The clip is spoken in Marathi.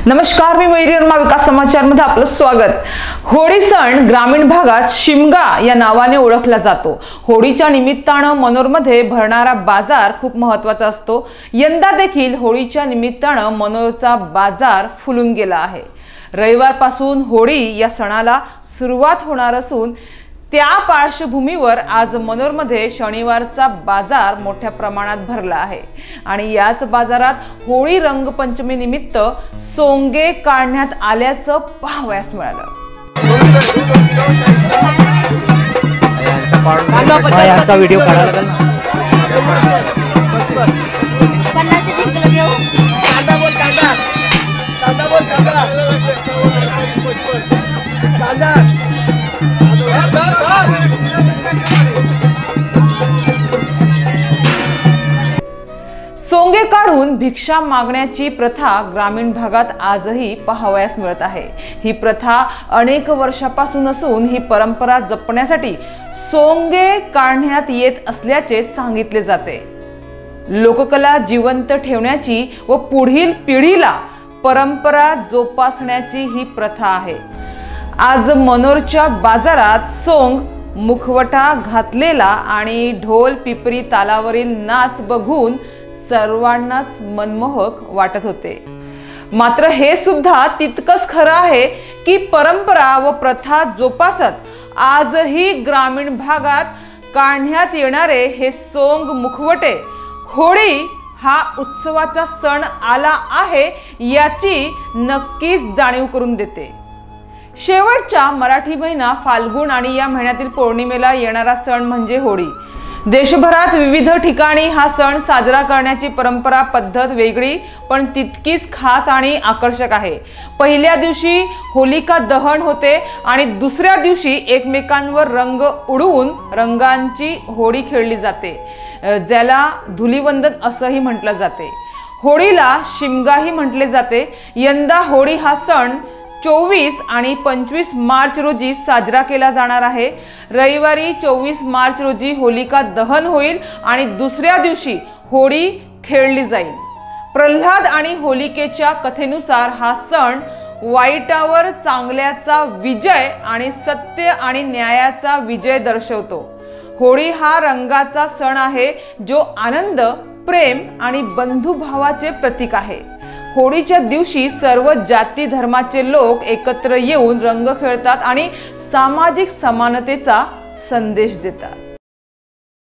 नमस्कार, मी मयुरी वर्मा, विकास समाचार मध्ये आपलं स्वागत। होळी सण ग्रामीण भागात शिमगा या नावाने ओळखला जातो। होळीच्या निमित्ताने मनोरमध्ये भरणारा बाजार खूप महत्त्वाचा असतो। यंदा देखील होळीच्या निमित्ताने मनोरचा बाजार फुलून गेला आहे। रविवारपासून होळी या सणाला सुरुवात होणार असून त्या पार्श्वभूमीवर आज मनोरमध्ये शनिवारचा बाजार मोठ्या प्रमाणात भरला आहे आणि याच बाजारात होळी रंगपंचमी निमित्त सोंगे काढण्यात आल्याचं पाहावयास मिळालं। यांचा व्हिडिओ काढायला लागेल ना। सोंगे काढून भिक्षा मागण्याची प्रथा ग्रामीण भागात आजही पाहावयास मिळत आहे। ही प्रथा अनेक वर्षापासून असून ही परंपरा जपण्यासाठी सोंगे काढण्यात येत असल्याचे सांगितले जाते। लोककला जिवंत ठेवण्याची व पुढील पिढीला परंपरा जोपासण्याची ही प्रथा आहे। आज मनोरच्या बाजारात सोंग, मुखवटा घातलेला आणि ढोल पिपरी तालावरील नाच बघून सर्वांनाच मनमोहक वाटत होते। मात्र हे सुद्धा तितकंच खरं आहे की परंपरा व प्रथा जोपासत आजही ग्रामीण भागात काढण्यात येणारे हे सोंग मुखवटे होळी हा उत्सवाचा सण आला आहे याची नक्कीच जाणीव करून देते। शेवटच्या मराठी महिना फाल्गुन आणि या महिन्यातील पौर्णिमेला येणारा सण म्हणजे होळी। देशभरात विविध ठिकाणी हा सण साजरा करण्याची परंपरा पद्धत वेगळी पण तितकीच खास आणि आकर्षक आहे। पहिल्या दिवशी होलिका दहन होते आणि दुसऱ्या दिवशी एकमेकांवर रंग उडवून रंगांची होळी खेळली जाते, ज्याला धुलीवंदन असंही म्हटलं जाते। होळीला शिमगाही म्हटले जाते। यंदा होळी हा सण 24 आणि 25 मार्च रोजी साजरा केला जाणार आहे। रविवारी 24 मार्च रोजी होलिका दहन होईल आणि दुसऱ्या दिवशी होळी खेळली जाईल। प्रल्हाद आणि होलिकेच्या कथेनुसार हा सण वाईटावर चांगल्याचा विजय आणि सत्य आणि न्यायाचा विजय दर्शवतो। होळी हा रंगाचा सण आहे जो आनंद, प्रेम आणि बंधुभावाचे प्रतीक आहे। होळीच्या दिवशी सर्व जाती धर्माचे लोक एकत्र येऊन रंग खेळतात आणि सामाजिक समानतेचा संदेश देतात।